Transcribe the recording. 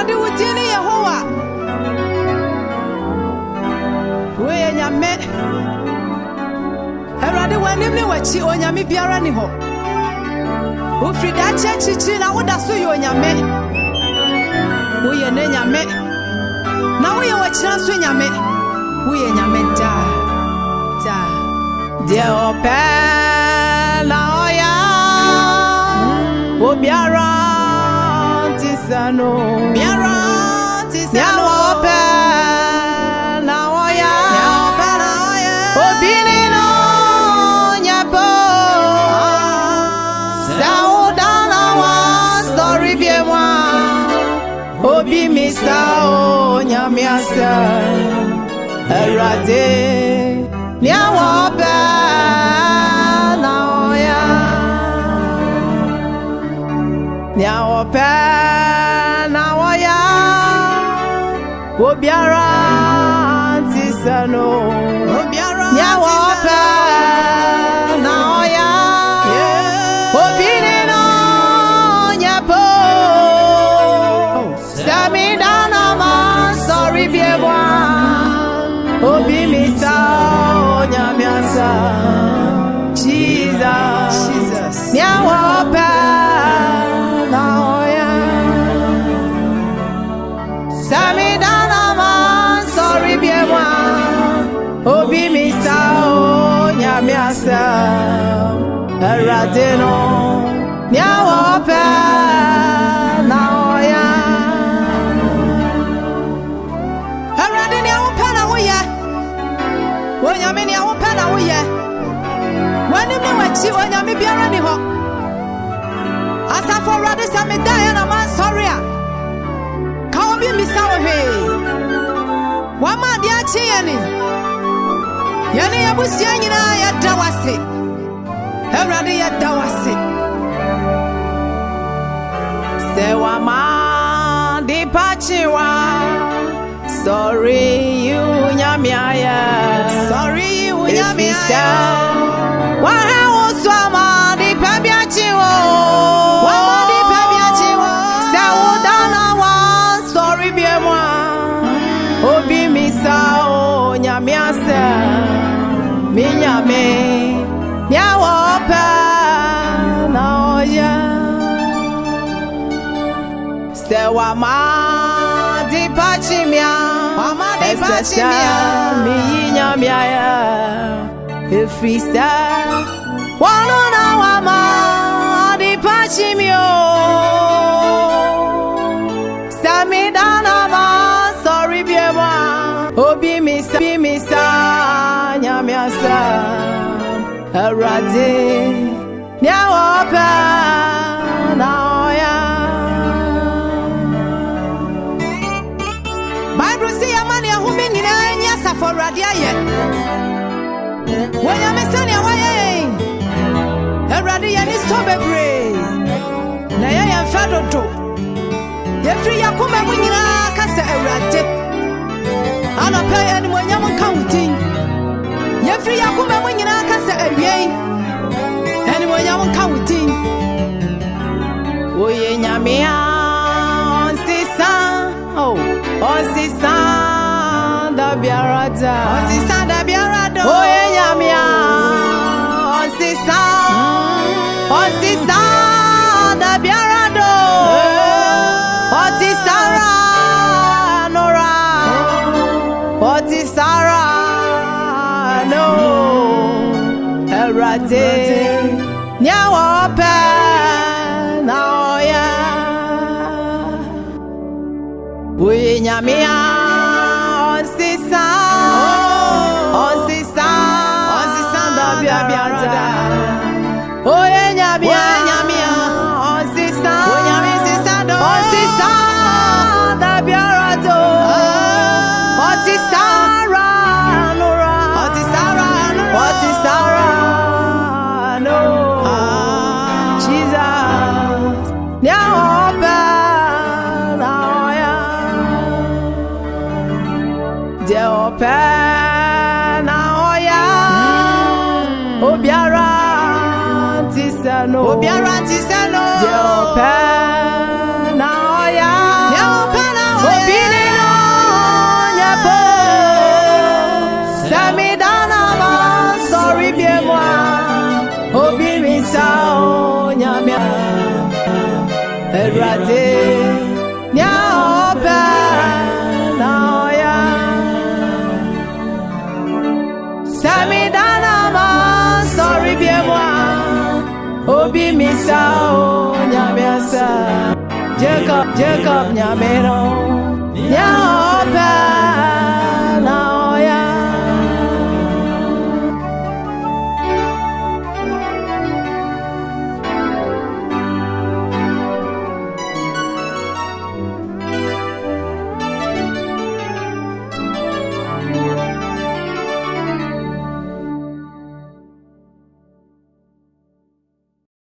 Eradi wutini Yehowa. We nyame. Eradi wanimni wachi onyame biara ni ho. Ufrida chechichi na woda so yo nyame. We ne nyame. Na we wachira so nyame. We nyame da. De ope na oya. Obiara tisano. Biara tisano. Ope na oya. Ope na oya. Obini no nyabo. Saudana wa story biemwa. Obi misao nyamiasa. Erade nyawope na oya. Nyawope na oya. Obiara tisano. Obiara nyawope na oya. Obini no nyabo. Samidana ma sorry biemwa. Obi misa onyamiasa. Jesus nyawope na oya. Samidana ma sorry biemwa. Obi misa onyamiasa. Erade no nyawope na oya. Erade nyawope na oya. Onyame nyawope na oya. Wanimni wachi onyame biara ni ho. Asafo Erade samedaya na man sorry a. Ka obi misa wo he. Wama dia chi yani. Yani yabusia nyina ya dawase. Erade ya dawase. Se wama di pachiwa. Sorry you nyamiaya. Sorry you nyamiaya. Waha uswama di pabiachiwo. Wama di pabiachiwo. Saudana wa sorry biemwa. Obi misao nyamiasa. Minyame nyawope na oya. Sewa ma di pachimia. Mama di pachimia. Minyamia ya. Efrisa. Wanuna wama di pachimio. Samidana ma sorry biemwa. Obi misa nyamiasa. Erade nyawope na oya. Bible say amani ahumi nyina nyasa for Erade aye. When you send your way, Erade yani so bebre. Na ya fado to. Ye free yakuma munyina kasa Erade. Ana pay ni mwanya munkamutin. Ye free yakuma munyina kasa ewie. Ani mwanya munkamutin. Oye nyamia onsisa. Oh, onsisa da biarada. Onsisa da biarada. Oye nyamia onsisa. Onsisa da biarada. Otisara nora. Otisara no. Erade nyawope na oya. Oye nyamia onsisa. Onsisa da biarada. Oye nyamia onsisa. Onsisa da biarada. Otisara nora. Otisara no. Jesus nyawope na oya. De ope na oya. Obiara tisano. Obiara tisano. De ope na oya. De ope na Erade nya oba na oya Samidana ma sorry biemwa Obi misa o nyamiasa Jacob nyamero nya oba